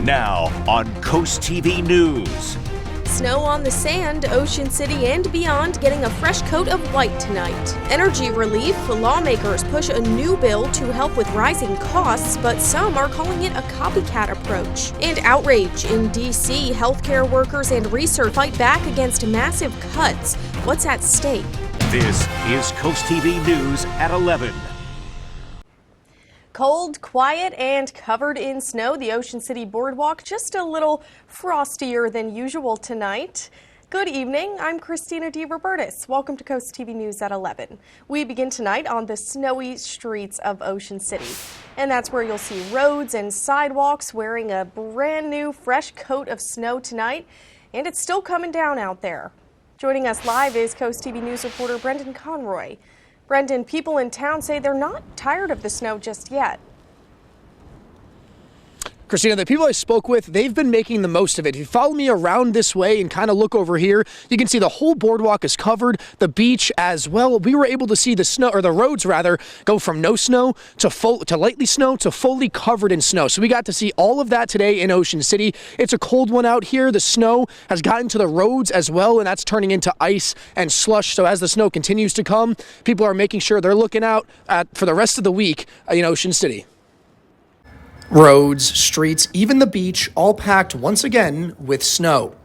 Now on Coast TV News. Snow on the sand, Ocean City and beyond getting a fresh coat of white tonight. Energy relief, lawmakers push a new bill to help with rising costs, but some are calling it a copycat approach. And outrage in D.C., healthcare workers and research fight back against massive cuts. What's at stake? This is Coast TV News at 11. Cold, quiet, and covered in snow. The Ocean City Boardwalk just a little frostier than usual tonight. Good evening. I'm Christina DeRobertis. Welcome to Coast TV News at 11. We begin tonight on the snowy streets of Ocean City. And that's where you'll see roads and sidewalks wearing a brand new fresh coat of snow tonight. And it's still coming down out there. Joining us live is Coast TV News reporter Brendan Conroy. Brendan, people in town say they're not tired of the snow just yet. Christina, the people I spoke with, they've been making the most of it. If you follow me around this way and kind of look over here, you can see the whole boardwalk is covered, the beach as well. We were able to see the snow, or the roads rather, go from no snow to lightly snow to fully covered in snow. So we got to see all of that today in Ocean City. It's a cold one out here. The snow has gotten to the roads as well, and that's turning into ice and slush. So as the snow continues to come, people are making sure they're looking out for the rest of the week in Ocean City. Roads, streets, even the beach, all packed once again with snow.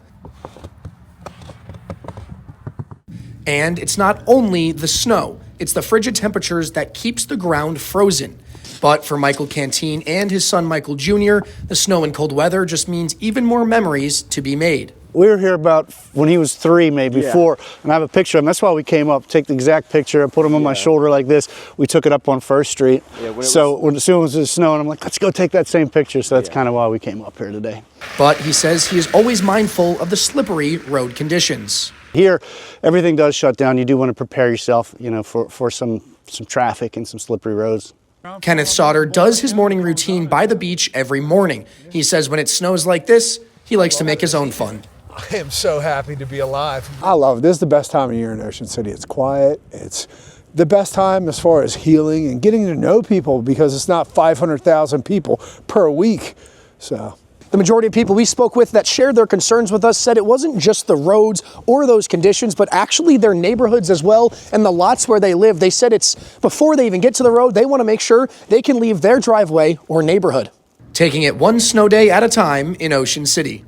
And it's not only the snow, it's the frigid temperatures that keeps the ground frozen. But for Michael Canteen and his son Michael Jr., the snow and cold weather just means even more memories to be made. We were here about when he was 3, maybe 4, and I have a picture of him. That's why we came up, take the exact picture, and put him on my shoulder like this. We took it up on First Street. As soon as it was snowing, I'm like, let's go take that same picture. So that's kind of why we came up here today. But he says he is always mindful of the slippery road conditions. Here, everything does shut down. You do want to prepare yourself, for some traffic and some slippery roads. Kenneth Sauter does his morning routine by the beach every morning. He says when it snows like this, he likes to make his own fun. I am so happy to be alive. I love it. This is the best time of year in Ocean City. It's quiet. It's the best time as far as healing and getting to know people because it's not 500,000 people per week. So the majority of people we spoke with that shared their concerns with us said it wasn't just the roads or those conditions, but actually their neighborhoods as well and the lots where they live. They said it's before they even get to the road, they want to make sure they can leave their driveway or neighborhood. Taking it one snow day at a time in Ocean City.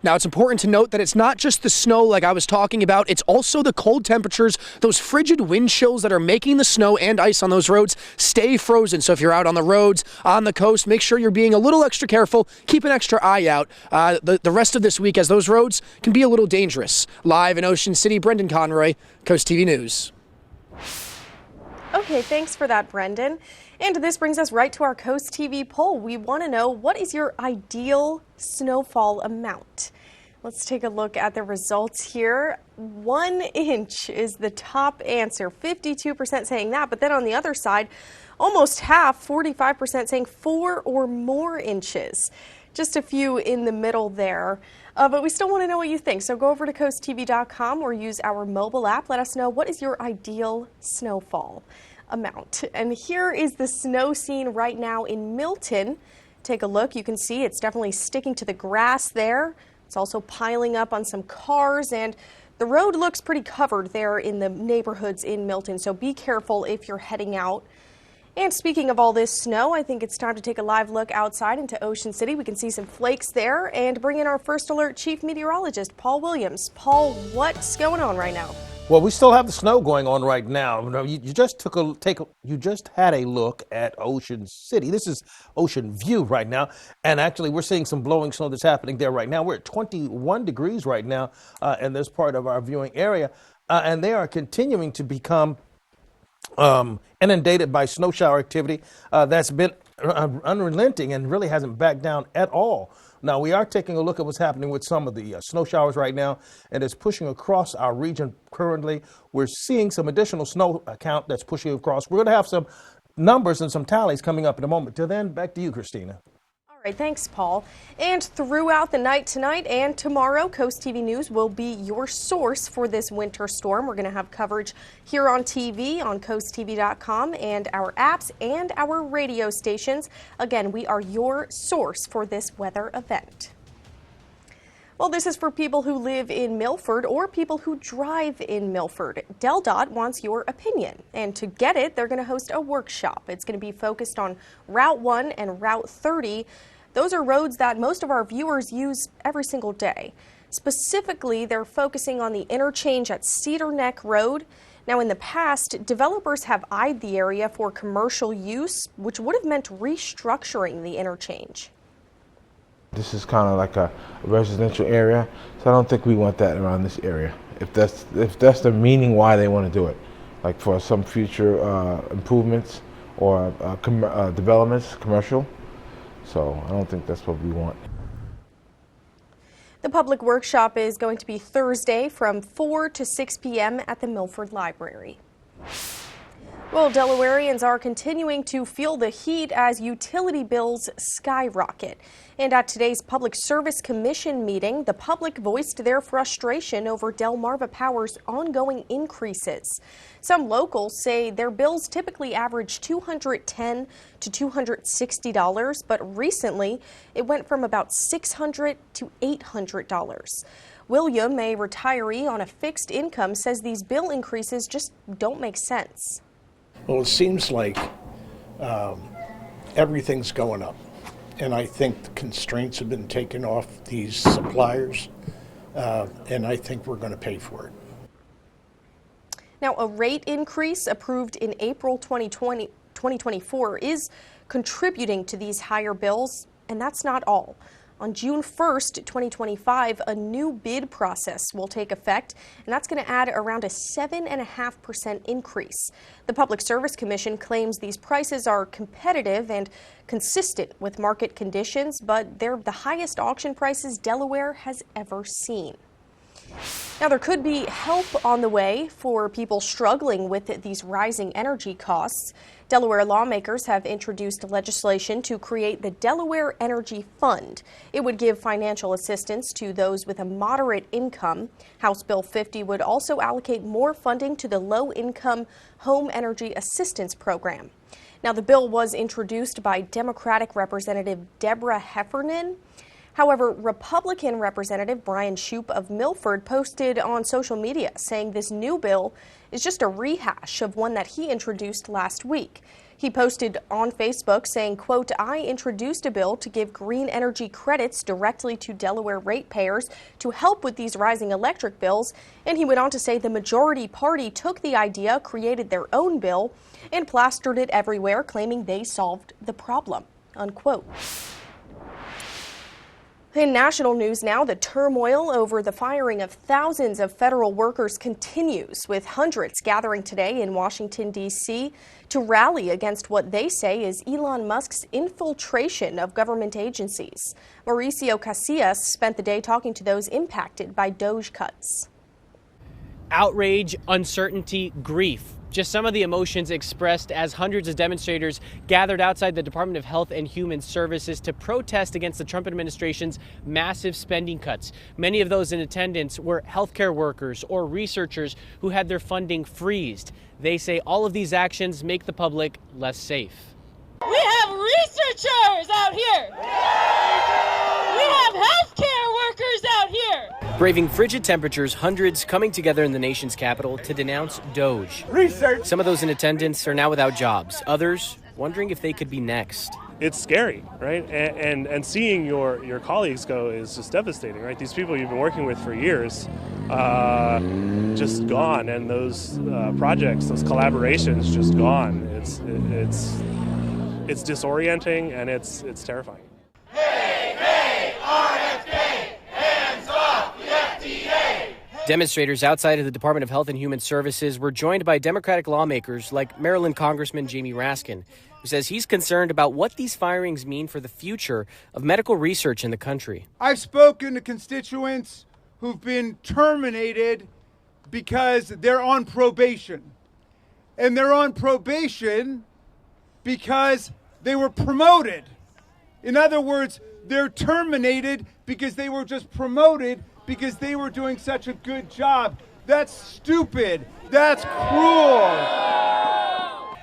Now, it's important to note that it's not just the snow like I was talking about. It's also the cold temperatures, those frigid wind chills that are making the snow and ice on those roads stay frozen. So if you're out on the roads, on the coast, make sure you're being a little extra careful. Keep an extra eye out the rest of this week as those roads can be a little dangerous. Live in Ocean City, Brendan Conroy, Coast TV News. Okay, thanks for that, Brendan. And this brings us right to our Coast TV poll. We want to know, what is your ideal snowfall amount? Let's take a look at the results here. 1 inch is the top answer, 52% saying that. But then on the other side, almost half, 45% saying 4 or more inches. Just a few in the middle there. But we still want to know what you think. So go over to coasttv.com or use our mobile app. Let us know, what is your ideal snowfall amount? And here is the snow scene right now in Milton. Take a look. You can see it's definitely sticking to the grass there. It's also piling up on some cars, and the road looks pretty covered there in the neighborhoods in Milton. So be careful if you're heading out. And speaking of all this snow, I think it's time to take a live look outside into Ocean City. We can see some flakes there and bring in our First Alert Chief Meteorologist, Paul Williams. Paul, what's going on right now? Well, we still have the snow going on right now. You just had a look at Ocean City. This is Ocean View right now, and actually we're seeing some blowing snow that's happening there right now. We're at 21 degrees right now in this part of our viewing area, and they are continuing to become inundated by snow shower activity that's been unrelenting and really hasn't backed down at all. Now, we are taking a look at what's happening with some of the snow showers right now, and it's pushing across our region currently. We're seeing some additional snow count that's pushing across. We're going to have some numbers and some tallies coming up in a moment. Till then, back to you, Christina. Right, thanks, Paul. And throughout the night tonight and tomorrow, Coast TV News will be your source for this winter storm. We're going to have coverage here on TV, on coasttv.com, and our apps and our radio stations. Again, we are your source for this weather event. Well, this is for people who live in Milford or people who drive in Milford. DelDOT wants your opinion, and to get it, they're going to host a workshop. It's going to be focused on Route 1 and Route 30. Those are roads that most of our viewers use every single day. Specifically, they're focusing on the interchange at Cedar Neck Road. Now, in the past, developers have eyed the area for commercial use, which would have meant restructuring the interchange. This is kind of like a residential area, so I don't think we want that around this area. If that's the meaning why they want to do it, like for some future improvements or developments, commercial. So I don't think that's what we want. The public workshop is going to be Thursday from 4 to 6 p.m. at the Milford Library. Well, Delawareans are continuing to feel the heat as utility bills skyrocket. And at today's Public Service Commission meeting, the public voiced their frustration over Delmarva Power's ongoing increases. Some locals say their bills typically average $210 to $260, but recently it went from about $600 to $800. William, a retiree on a fixed income, says these bill increases just don't make sense. Well, it seems like everything's going up, and I think the constraints have been taken off these suppliers, and I think we're going to pay for it. Now, a rate increase approved in April 2024 is contributing to these higher bills, and that's not all. On June 1st, 2025, a new bid process will take effect, and that's going to add around a 7.5% increase. The Public Service Commission claims these prices are competitive and consistent with market conditions, but they're the highest auction prices Delaware has ever seen. Now, there could be help on the way for people struggling with these rising energy costs. Delaware lawmakers have introduced legislation to create the Delaware Energy Fund. It would give financial assistance to those with a moderate income. House Bill 50 would also allocate more funding to the Low-Income Home Energy Assistance Program. Now, the bill was introduced by Democratic Representative Deborah Heffernan. However, Republican Representative Brian Shoup of Milford posted on social media saying this new bill is just a rehash of one that he introduced last week. He posted on Facebook saying, quote, "I introduced a bill to give green energy credits directly to Delaware ratepayers to help with these rising electric bills." And he went on to say the majority party took the idea, created their own bill, and plastered it everywhere, claiming they solved the problem, unquote. In national news now, the turmoil over the firing of thousands of federal workers continues, with hundreds gathering today in Washington, D.C. to rally against what they say is Elon Musk's infiltration of government agencies. Mauricio Casillas spent the day talking to those impacted by DOGE cuts. Outrage, uncertainty, grief. Just some of the emotions expressed as hundreds of demonstrators gathered outside the Department of Health and Human Services to protest against the Trump administration's massive spending cuts. Many of those in attendance were healthcare workers or researchers who had their funding freezed. They say all of these actions make the public less safe. We have researchers out here. We have healthcare workers out here. Braving frigid temperatures, hundreds coming together in the nation's capital to denounce DOGE. Research. Some of those in attendance are now without jobs. Others wondering if they could be next. It's scary, right? And seeing your colleagues go is just devastating, right? These people you've been working with for years, just gone, and those projects, those collaborations, just gone. It's disorienting and it's terrifying. Demonstrators outside of the Department of Health and Human Services were joined by Democratic lawmakers like Maryland Congressman Jamie Raskin, who says he's concerned about what these firings mean for the future of medical research in the country. I've spoken to constituents who've been terminated because they're on probation. And they're on probation because they were promoted In other words, they're terminated because they were just promoted because they were doing such a good job. That's stupid. That's cruel.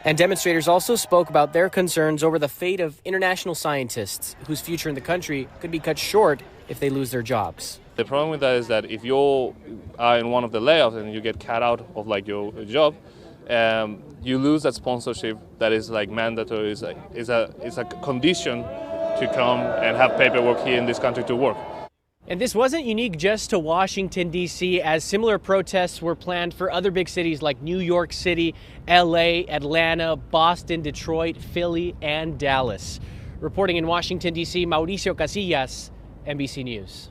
And demonstrators also spoke about their concerns over the fate of international scientists whose future in the country could be cut short if they lose their jobs. The problem with that is that if you are in one of the layoffs and you get cut out of like your job, you lose that sponsorship that is like mandatory. Is a condition to come and have paperwork here in this country to work. And this wasn't unique just to Washington, D.C., as similar protests were planned for other big cities like New York City, L.A., Atlanta, Boston, Detroit, Philly, and Dallas. Reporting in Washington, D.C., Mauricio Casillas, NBC News.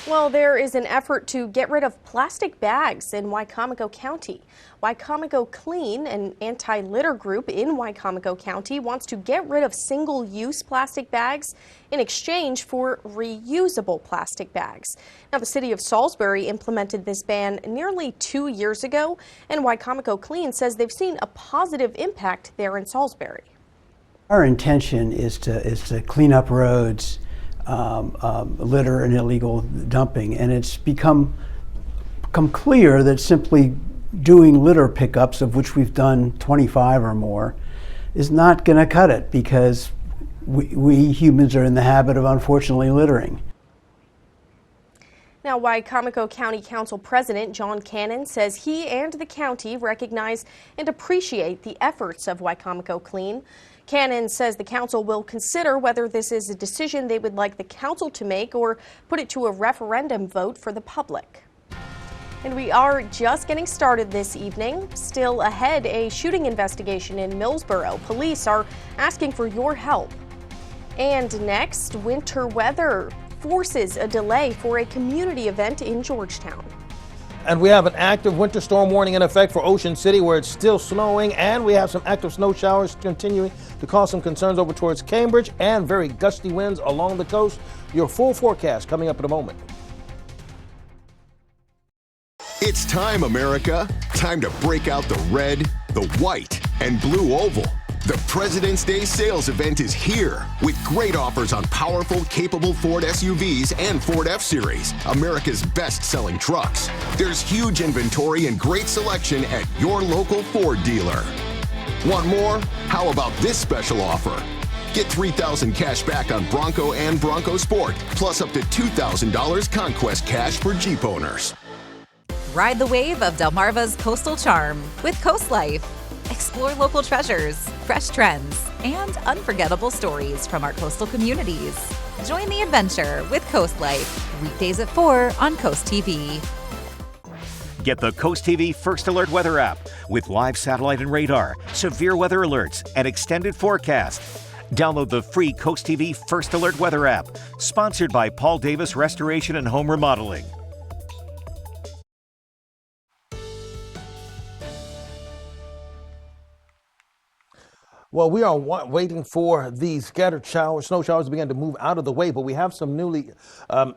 Well, there is an effort to get rid of plastic bags in Wicomico County. Wicomico Clean, an anti-litter group in Wicomico County, wants to get rid of single-use plastic bags in exchange for reusable plastic bags. Now, the city of Salisbury implemented this ban nearly 2 years ago, and Wicomico Clean says they've seen a positive impact there in Salisbury. Our intention is to clean up roads, litter and illegal dumping, and it's become clear that simply doing litter pickups, of which we've done 25 or more, is not going to cut it, because we humans are in the habit of unfortunately littering. Now, Wicomico County Council President John Cannon says he and the county recognize and appreciate the efforts of Wicomico Clean. Cannon says the council will consider whether this is a decision they would like the council to make or put it to a referendum vote for the public. And we are just getting started this evening. Still ahead, a shooting investigation in Millsboro. Police are asking for your help. And next, winter weather forces a delay for a community event in Georgetown. And we have an active winter storm warning in effect for Ocean City, where it's still snowing, and we have some active snow showers continuing to cause some concerns over towards Cambridge and very gusty winds along the coast. Your full forecast coming up in a moment. It's time, America. Time to break out the red, the white, and blue oval. The President's Day sales event is here with great offers on powerful, capable Ford SUVs and Ford F-Series, America's best-selling trucks. There's huge inventory and great selection at your local Ford dealer. Want more? How about this special offer? Get $3,000 cash back on Bronco and Bronco Sport, plus up to $2,000 Conquest cash for Jeep owners. Ride the wave of Delmarva's coastal charm with Coast Life. Explore local treasures, fresh trends, and unforgettable stories from our coastal communities. Join the adventure with Coast Life, weekdays at 4 on CoastTV. Get the CoastTV First Alert Weather app with live satellite and radar, severe weather alerts, and extended forecast. Download the free CoastTV First Alert Weather app, sponsored by Paul Davis Restoration and Home Remodeling. Well, we are waiting for these scattered showers, snow showers to begin to move out of the way, but we have some newly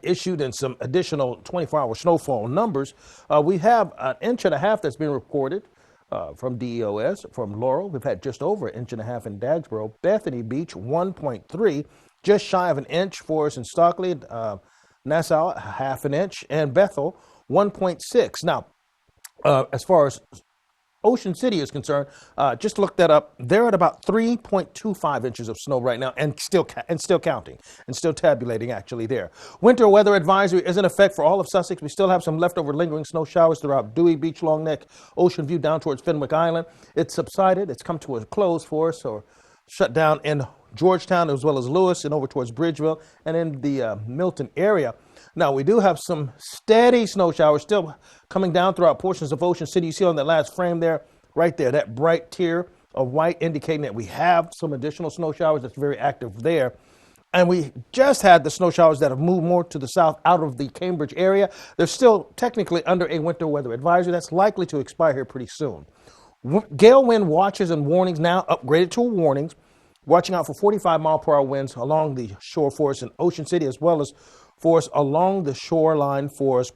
issued and some additional 24-hour snowfall numbers. We have 1.5 inches that's been reported from DEOS, from Laurel. We've had just over 1.5 inches in Dagsboro. Bethany Beach, 1.3, just shy of 1 inch for us in Stockley. Nassau, 1/2 inch, and Bethel, 1.6. Now, as far as Ocean City is concerned, just looked that up. They're at about 3.25 inches of snow right now, and still counting, and still tabulating actually there. Winter weather advisory is in effect for all of Sussex. We still have some leftover lingering snow showers throughout Dewey Beach, Long Neck, Ocean View down towards Fenwick Island. It's subsided. It's come to a close for us, or shut down in Georgetown as well as Lewis and over towards Bridgeville and in the Milton area. Now, we do have some steady snow showers still coming down throughout portions of Ocean City. You see on that last frame there, right there, that bright tier of white indicating that we have some additional snow showers that's very active there. And we just had the snow showers that have moved more to the south out of the Cambridge area. They're still technically under a winter weather advisory that's likely to expire here pretty soon. Gale wind watches and warnings now upgraded to warnings. Watching out for 45-mile-per-hour winds along the shore for us in Ocean City, as well as for us along the shoreline for us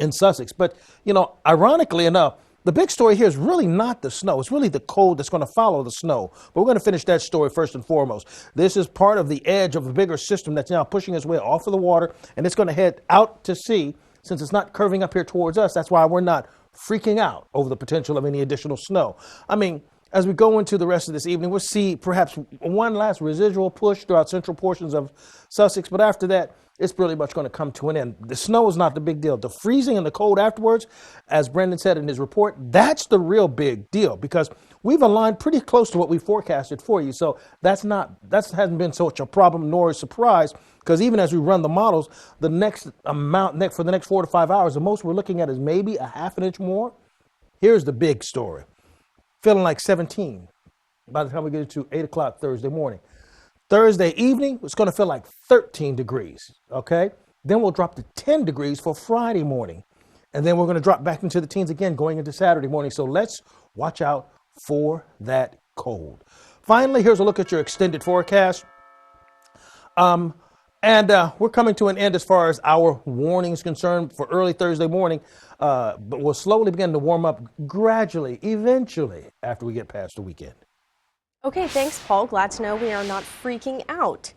in Sussex. But, you know, ironically enough, the big story here is really not the snow. It's really the cold that's going to follow the snow. But we're going to finish that story first and foremost. This is part of the edge of a bigger system that's now pushing its way off of the water, and it's going to head out to sea. Since it's not curving up here towards us, that's why we're not freaking out over the potential of any additional snow. I mean, as we go into the rest of this evening, we'll see perhaps one last residual push throughout central portions of Sussex, but after that, it's pretty much going to come to an end. The snow is not the big deal. The freezing and the cold afterwards, as Brendan said in his report, that's the real big deal, because we've aligned pretty close to what we forecasted for you. So that hasn't been such a problem nor a surprise, because even as we run the models, the next amount for the next 4 to 5 hours, the most we're looking at is maybe a half an inch more. Here's the big story. Feeling like 17 by the time we get to 8 o'clock Thursday morning. Thursday evening, it's going to feel like 13 degrees, okay? Then we'll drop to 10 degrees for Friday morning. And then we're going to drop back into the teens again going into Saturday morning. So let's watch out for that cold. Finally, here's a look at your extended forecast. We're coming to an end as far as our warnings concerned for early Thursday morning, but we'll slowly begin to warm up gradually, eventually, after we get past the weekend. Okay, thanks, Paul. Glad to know we are not freaking out.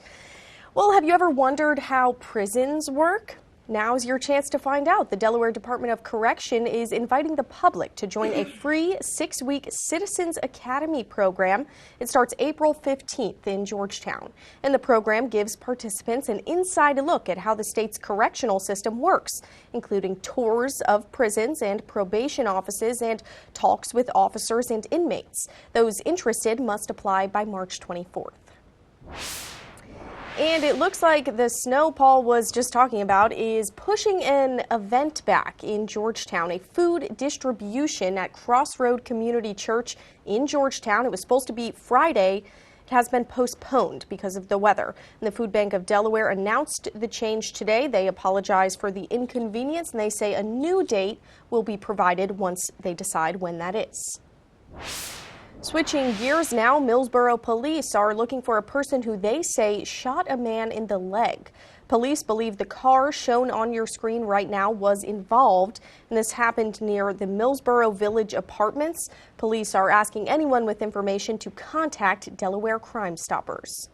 Well, have you ever wondered how prisons work? Now's your chance to find out. The Delaware Department of Correction is inviting the public to join a free 6-week Citizens Academy program. It starts April 15th in Georgetown. And the program gives participants an inside look at how the state's correctional system works, including tours of prisons and probation offices and talks with officers and inmates. Those interested must apply by March 24th. And it looks like the snow Paul was just talking about is pushing an event back in Georgetown, a food distribution at Crossroad Community Church in Georgetown. It was supposed to be Friday. It has been postponed because of the weather. And the Food Bank of Delaware announced the change today. They apologize for the inconvenience, and they say a new date will be provided once they decide when that is. Switching gears now, Millsboro police are looking for a person who they say shot a man in the leg. Police believe the car shown on your screen right now was involved, and this happened near the Millsboro Village Apartments. Police are asking anyone with information to contact Delaware Crime Stoppers.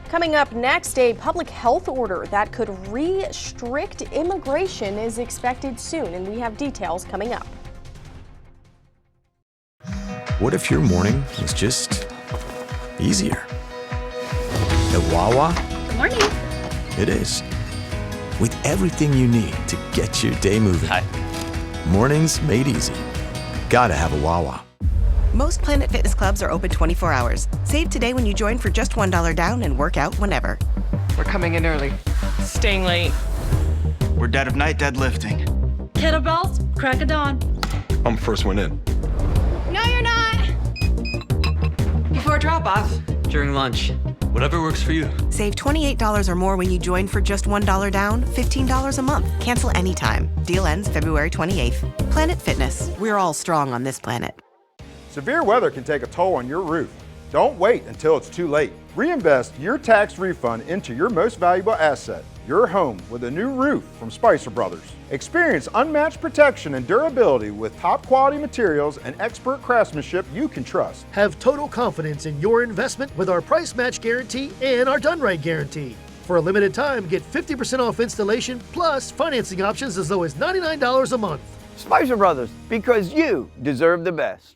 Coming up next, a public health order that could restrict immigration is expected soon, and we have details coming up. What if your morning was just easier? At Wawa, Good morning. it is. With everything you need to get your day moving. Hi. Mornings made easy. Gotta have a Wawa. Most Planet Fitness clubs are open 24 hours. Save today when you join for just $1 down and work out whenever. We're coming in early. Staying late. We're dead of night deadlifting. Kettlebells, crack of dawn. I'm first one in. No, you're not. Before drop-off. During lunch. Whatever works for you. Save $28 or more when you join for just $1 down, $15 a month. Cancel anytime. Deal ends February 28th. Planet Fitness. We're all strong on this planet. Severe weather can take a toll on your roof. Don't wait until it's too late. Reinvest your tax refund into your most valuable asset, your home, with a new roof from Spicer Brothers. Experience unmatched protection and durability with top quality materials and expert craftsmanship you can trust. Have total confidence in your investment with our price match guarantee and our done right guarantee. For a limited time, get 50% off installation plus financing options as low as $99 a month. Spicer Brothers, because you deserve the best.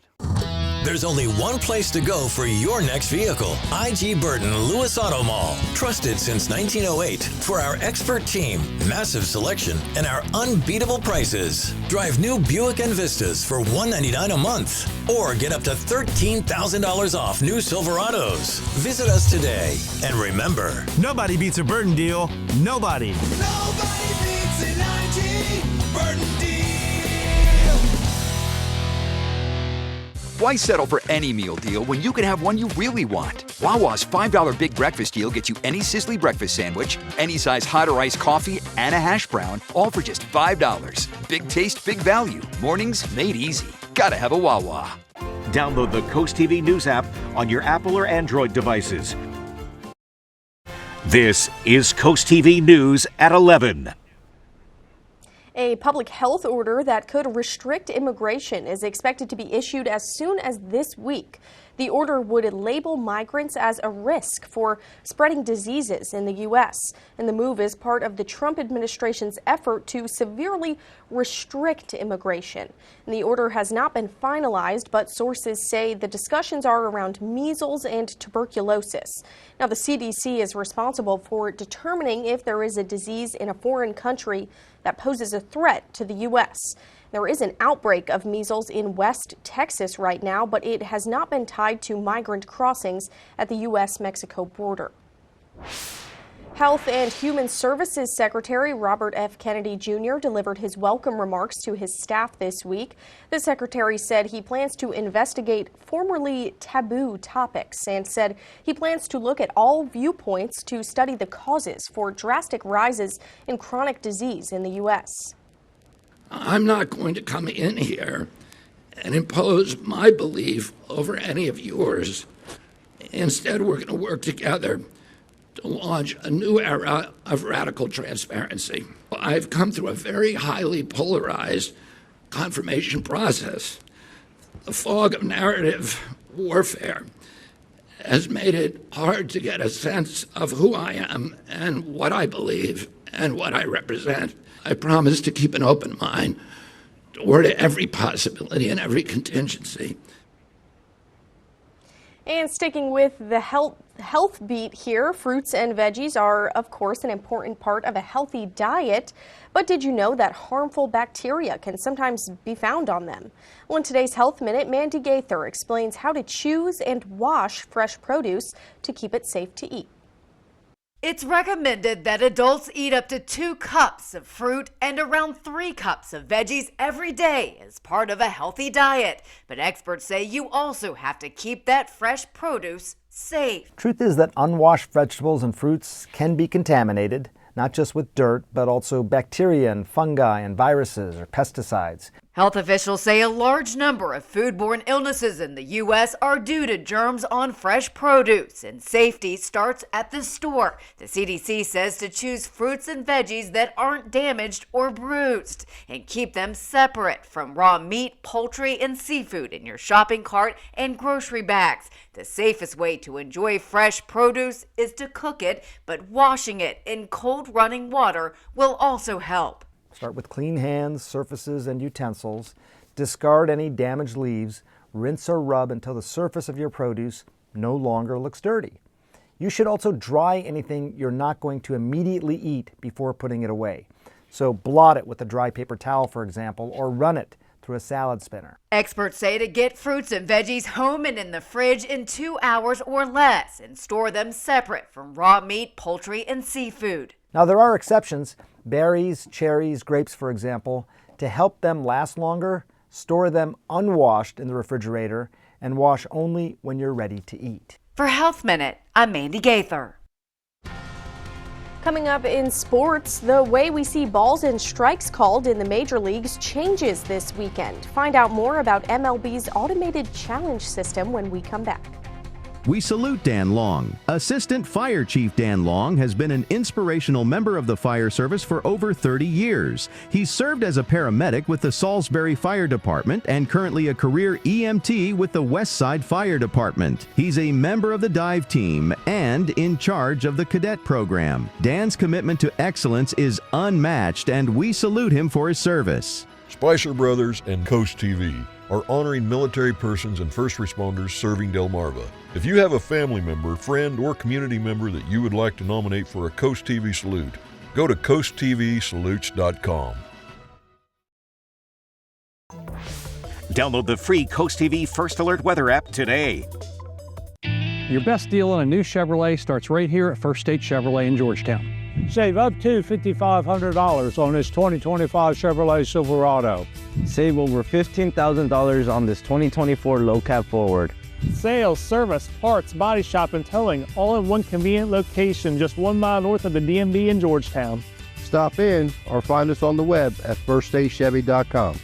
There's only one place to go for your next vehicle. IG Burton Lewis Auto Mall. Trusted since 1908 for our expert team, massive selection, and our unbeatable prices. Drive new Buick Envistas for $199 a month. Or get up to $13,000 off new Silverados. Visit us today. And remember, nobody beats a Burton deal. Nobody. Nobody beats an IG Burton deal. Why settle for any meal deal when you can have one you really want? Wawa's $5 Big Breakfast Deal gets you any Sizzly breakfast sandwich, any size hot or iced coffee, and a hash brown, all for just $5. Big taste, big value. Mornings made easy. Gotta have a Wawa. Download the CoastTV News app on your Apple or Android devices. This is CoastTV News at 11. A public health order that could restrict immigration is expected to be issued as soon as this week. The order would label migrants as a risk for spreading diseases in the U.S., and the move is part of the Trump administration's effort to severely restrict immigration. And the order has not been finalized, but sources say the discussions are around measles and tuberculosis. Now, the CDC is responsible for determining if there is a disease in a foreign country that poses a threat to the U.S. There is an outbreak of measles in West Texas right now, but it has not been tied to migrant crossings at the U.S.-Mexico border. Health and Human Services Secretary Robert F. Kennedy Jr. delivered his welcome remarks to his staff this week. The secretary said he plans to investigate formerly taboo topics and said he plans to look at all viewpoints to study the causes for drastic rises in chronic disease in the U.S. I'm not going to come in here and impose my belief over any of yours. Instead, we're going to work together to launch a new era of radical transparency. I've come through a very highly polarized confirmation process. The fog of narrative warfare has made it hard to get a sense of who I am and what I believe and what I represent. I promise to keep an open mind toward every possibility and every contingency. And sticking with the health beat here, fruits and veggies are, of course, an important part of a healthy diet. But did you know that harmful bacteria can sometimes be found on them? Well, in today's Health Minute, Mandy Gaither explains how to choose and wash fresh produce to keep it safe to eat. It's recommended that adults eat up to 2 cups of fruit and around 3 cups of veggies every day as part of a healthy diet. But experts say you also have to keep that fresh produce safe. Truth is that unwashed vegetables and fruits can be contaminated, not just with dirt, but also bacteria and fungi and viruses or pesticides. Health officials say a large number of foodborne illnesses in the U.S. are due to germs on fresh produce, and safety starts at the store. The CDC says to choose fruits and veggies that aren't damaged or bruised, and keep them separate from raw meat, poultry, and seafood in your shopping cart and grocery bags. The safest way to enjoy fresh produce is to cook it, but washing it in cold running water will also help. Start with clean hands, surfaces, and utensils. Discard any damaged leaves. Rinse or rub until the surface of your produce no longer looks dirty. You should also dry anything you're not going to immediately eat before putting it away. So blot it with a dry paper towel, for example, or run it through a salad spinner. Experts say to get fruits and veggies home and in the fridge in 2 hours or less and store them separate from raw meat, poultry, and seafood. Now, there are exceptions. Berries, cherries, grapes, for example. To help them last longer, store them unwashed in the refrigerator and wash only when you're ready to eat. For Health Minute, I'm Mandy Gaither. Coming up in sports, the way we see balls and strikes called in the major leagues changes this weekend. Find out more about MLB's automated challenge system when we come back. We salute Dan Long. Assistant Fire Chief Dan Long has been an inspirational member of the fire service for over 30 years. He's served as a paramedic with the Salisbury Fire Department and currently a career EMT with the West Side Fire Department. He's a member of the dive team and in charge of the cadet program. Dan's commitment to excellence is unmatched, and we salute him for his service. Spicer Brothers and CoastTV are honoring military persons and first responders serving Delmarva. If you have a family member, friend, or community member that you would like to nominate for a CoastTV salute, go to coasttvsalutes.com. Download the free CoastTV First Alert Weather app today. Your best deal on a new Chevrolet starts right here at First State Chevrolet in Georgetown. Save up to $5,500 on this 2025 Chevrolet Silverado. Save over $15,000 on this 2024 low cab Forward. Sales, service, parts, body shop, and towing all in one convenient location just 1 mile north of the DMV in Georgetown. Stop in or find us on the web at firststatechevy.com.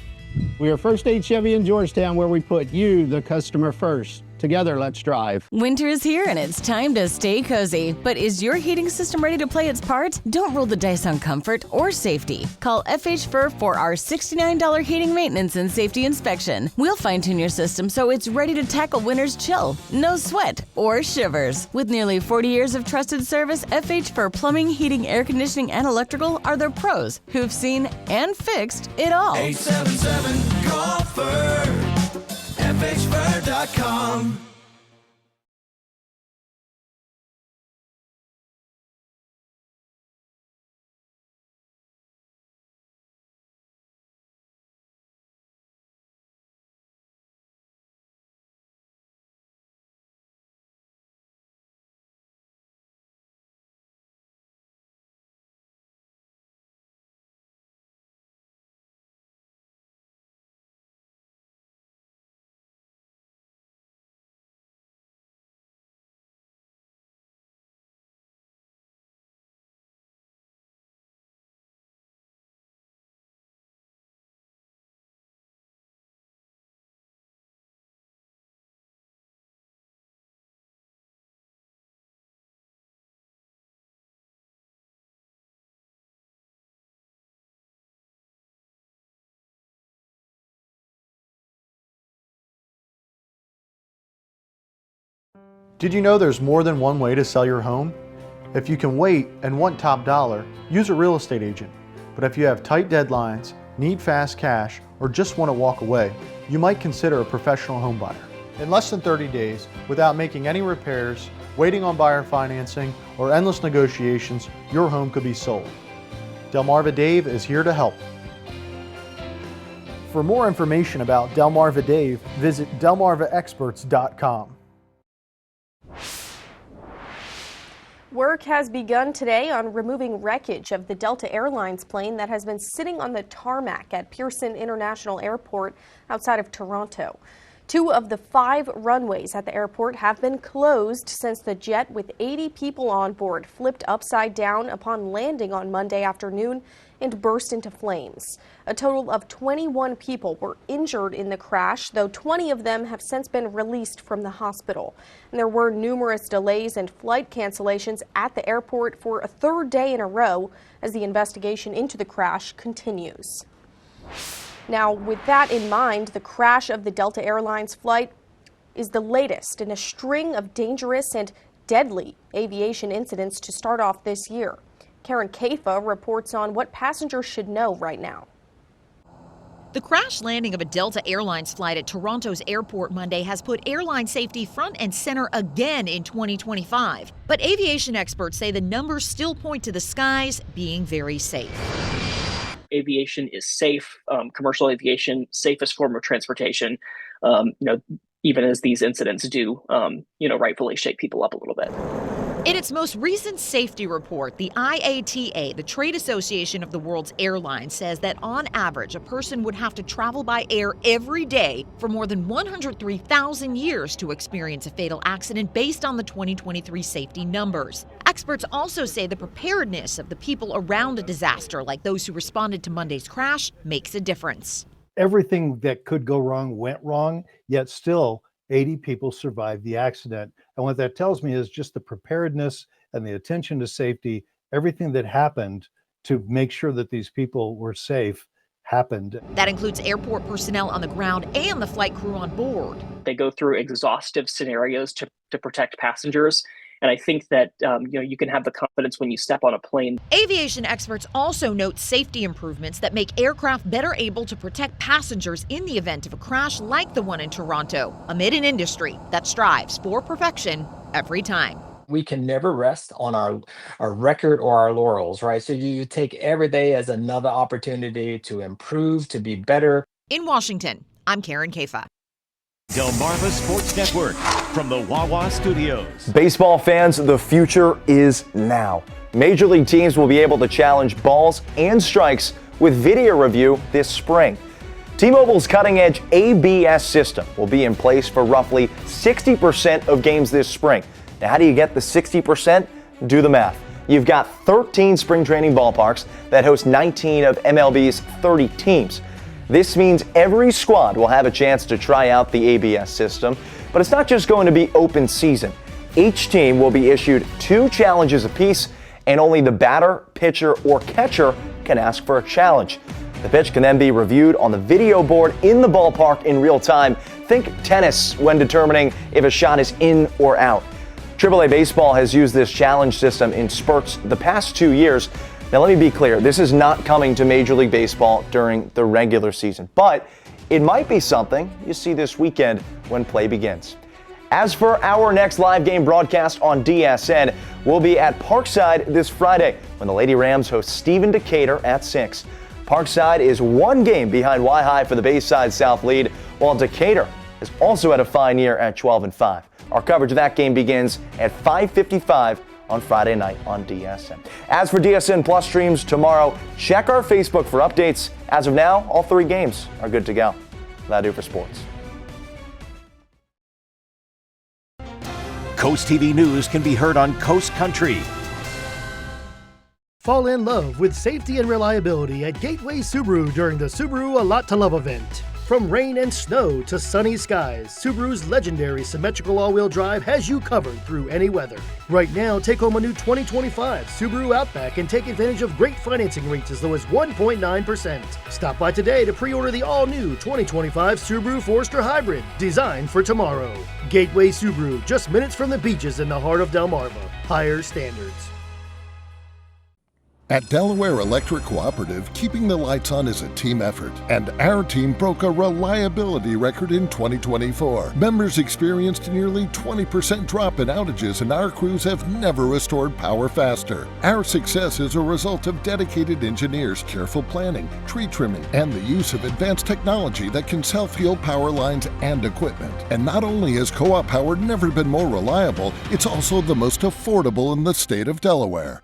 We are First State Chevy in Georgetown, where we put you, the customer, first. Together, let's drive. Winter is here and it's time to stay cozy. But is your heating system ready to play its part? Don't roll the dice on comfort or safety. Call FH Fur for our $69 heating maintenance and safety inspection. We'll fine-tune your system so it's ready to tackle winter's chill. No sweat or shivers. With nearly 40 years of trusted service, FH Fur Plumbing, Heating, Air Conditioning, and Electrical are the pros who've seen and fixed it all. 877-GO-FUR. FHFur.com. Did you know there's more than one way to sell your home? If you can wait and want top dollar, use a real estate agent. But if you have tight deadlines, need fast cash, or just want to walk away, you might consider a professional home buyer. In less than 30 days, without making any repairs, waiting on buyer financing, or endless negotiations, your home could be sold. Delmarva Dave is here to help. For more information about Delmarva Dave, visit delmarvaexperts.com. Work has begun today on removing wreckage of the Delta Airlines plane that has been sitting on the tarmac at Pearson International Airport outside of Toronto. 2 of the 5 runways at the airport have been closed since the jet with 80 people on board flipped upside down upon landing on Monday afternoon and burst into flames. A total of 21 people were injured in the crash, though 20 of them have since been released from the hospital. And there were numerous delays and flight cancellations at the airport for a 3rd day in a row as the investigation into the crash continues. Now, with that in mind, the crash of the Delta Airlines flight is the latest in a string of dangerous and deadly aviation incidents to start off this year. Karen Kaifa reports on what passengers should know right now. The crash landing of a Delta Airlines flight at Toronto's airport Monday has put airline safety front and center again in 2025. But aviation experts say the numbers still point to the skies being very safe. Aviation is safe, commercial aviation, safest form of transportation, even as these incidents do, rightfully shake people up a little bit. In its most recent safety report, the IATA, the trade association of the world's airlines, says that on average, a person would have to travel by air every day for more than 103,000 years to experience a fatal accident based on the 2023 safety numbers. Experts also say the preparedness of the people around a disaster, like those who responded to Monday's crash, makes a difference. Everything that could go wrong went wrong, yet still 80 people survived the accident. And what that tells me is just the preparedness and the attention to safety, everything that happened to make sure that these people were safe happened. That includes airport personnel on the ground and the flight crew on board. They go through exhaustive scenarios to protect passengers. And I think that you can have the confidence when you step on a plane. Aviation experts also note safety improvements that make aircraft better able to protect passengers in the event of a crash like the one in Toronto, amid an industry that strives for perfection every time. We can never rest on our record or our laurels, right? So you take every day as another opportunity to improve, to be better. In Washington, I'm Karen Kaifa. Delmarva Sports Network from the Wawa Studios. Baseball fans, the future is now. Major league teams will be able to challenge balls and strikes with video review this spring. T-Mobile's cutting-edge ABS system will be in place for roughly 60% of games this spring. Now, how do you get the 60%? Do the math. You've got 13 spring training ballparks that host 19 of MLB's 30 teams. This means every squad will have a chance to try out the ABS system. But it's not just going to be open season. Each team will be issued 2 challenges apiece, and only the batter, pitcher, or catcher can ask for a challenge. The pitch can then be reviewed on the video board in the ballpark in real time. Think tennis when determining if a shot is in or out. AAA Baseball has used this challenge system in spurts the past 2 years. Now, let me be clear, this is not coming to Major League Baseball during the regular season, but it might be something you see this weekend when play begins. As for our next live game broadcast on DSN, we'll be at Parkside this Friday when the Lady Rams host Stephen Decatur at 6. Parkside is 1 game behind Y-High for the Bayside South lead, while Decatur is also at a fine year at 12-5. Our coverage of that game begins at 5:55 on Friday night on DSN. As for DSN Plus streams tomorrow, check our Facebook for updates. As of now, all 3 games are good to go. That'll do for sports. Coast TV News can be heard on Coast Country. Fall in love with safety and reliability at Gateway Subaru during the Subaru A Lot to Love event. From rain and snow to sunny skies, Subaru's legendary symmetrical all-wheel drive has you covered through any weather. Right now, take home a new 2025 Subaru Outback and take advantage of great financing rates as low as 1.9%. Stop by today to pre-order the all-new 2025 Subaru Forester Hybrid, designed for tomorrow. Gateway Subaru, just minutes from the beaches in the heart of Delmarva. Higher standards. At Delaware Electric Cooperative, keeping the lights on is a team effort, and our team broke a reliability record in 2024. Members experienced a nearly 20% drop in outages, and our crews have never restored power faster. Our success is a result of dedicated engineers, careful planning, tree trimming, and the use of advanced technology that can self-heal power lines and equipment. And not only has Co-op power never been more reliable, it's also the most affordable in the state of Delaware.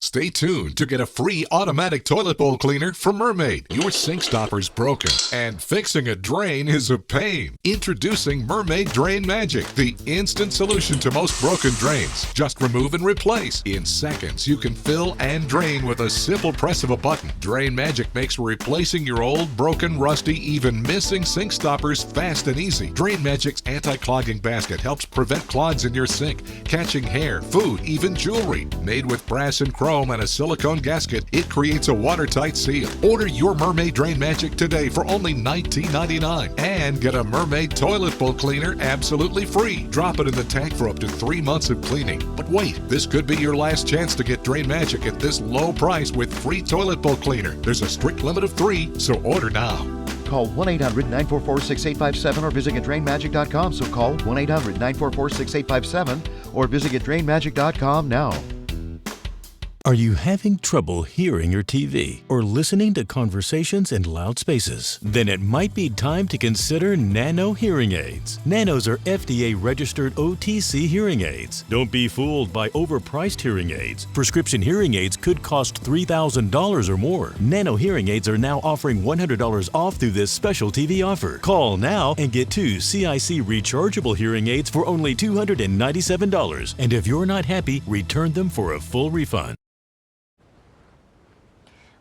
Stay tuned to get a free automatic toilet bowl cleaner from Mermaid. Your sink stopper's broken, and fixing a drain is a pain. Introducing Mermaid Drain Magic, the instant solution to most broken drains. Just remove and replace. In seconds, you can fill and drain with a simple press of a button. Drain Magic makes replacing your old, broken, rusty, even missing sink stoppers fast and easy. Drain Magic's anti-clogging basket helps prevent clogs in your sink, catching hair, food, even jewelry. Made with brass and chrome and a silicone gasket, it creates a watertight seal. Order your Mermaid Drain Magic today for only $19.99 and get a Mermaid toilet bowl cleaner absolutely free. Drop it in the tank for up to 3 months of cleaning. But wait, this could be your last chance to get Drain Magic at this low price with free toilet bowl cleaner. There's a strict limit of 3, so order now. Call 1-800-944-6857 or visit GetDrainMagic.com. So call 1-800-944-6857 or visit GetDrainMagic.com now. Are you having trouble hearing your TV or listening to conversations in loud spaces? Then it might be time to consider Nano hearing aids. Nanos are FDA-registered OTC hearing aids. Don't be fooled by overpriced hearing aids. Prescription hearing aids could cost $3,000 or more. Nano hearing aids are now offering $100 off through this special TV offer. Call now and get 2 CIC rechargeable hearing aids for only $297. And if you're not happy, return them for a full refund.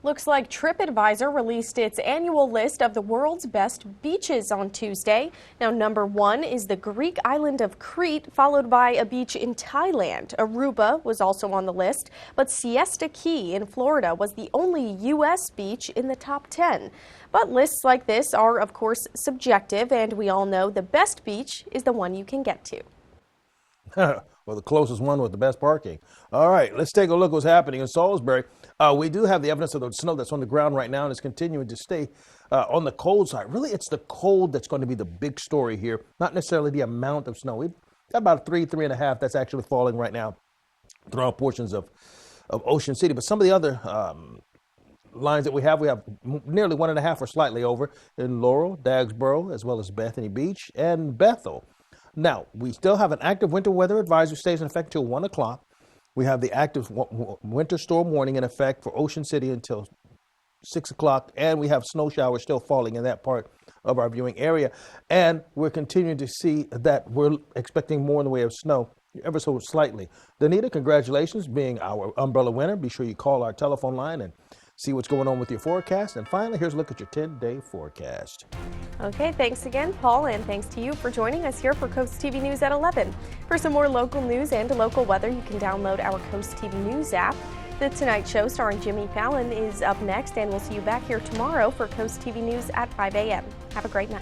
Looks like TripAdvisor released its annual list of the world's best beaches on Tuesday. Now, number 1 is the Greek island of Crete, followed by a beach in Thailand. Aruba was also on the list, but Siesta Key in Florida was the only U.S. beach in the top 10. But lists like this are, of course, subjective, and we all know the best beach is the one you can get to. Well, the closest one with the best parking. All right, let's take a look at what's happening in Salisbury. We do have the evidence of the snow that's on the ground right now and is continuing to stay on the cold side. Really, it's the cold that's going to be the big story here, not necessarily the amount of snow. We've got about 3.5 that's actually falling right now throughout portions of Ocean City. But some of the other lines that we have nearly 1.5 or slightly over in Laurel, Dagsboro, as well as Bethany Beach and Bethel. Now, we still have an active winter weather advisory stays in effect until 1 o'clock. We have the active winter storm warning in effect for Ocean City until 6 o'clock, and we have snow showers still falling in that part of our viewing area. And we're continuing to see that we're expecting more in the way of snow, ever so slightly. Danita, congratulations being our umbrella winner. Be sure you call our telephone line and see what's going on with your forecast. And finally, here's a look at your 10-day forecast. Okay, thanks again, Paul, and thanks to you for joining us here for Coast TV News at 11. For some more local news and local weather, you can download our Coast TV News app. The Tonight Show starring Jimmy Fallon is up next, and we'll see you back here tomorrow for Coast TV News at 5 a.m. Have a great night.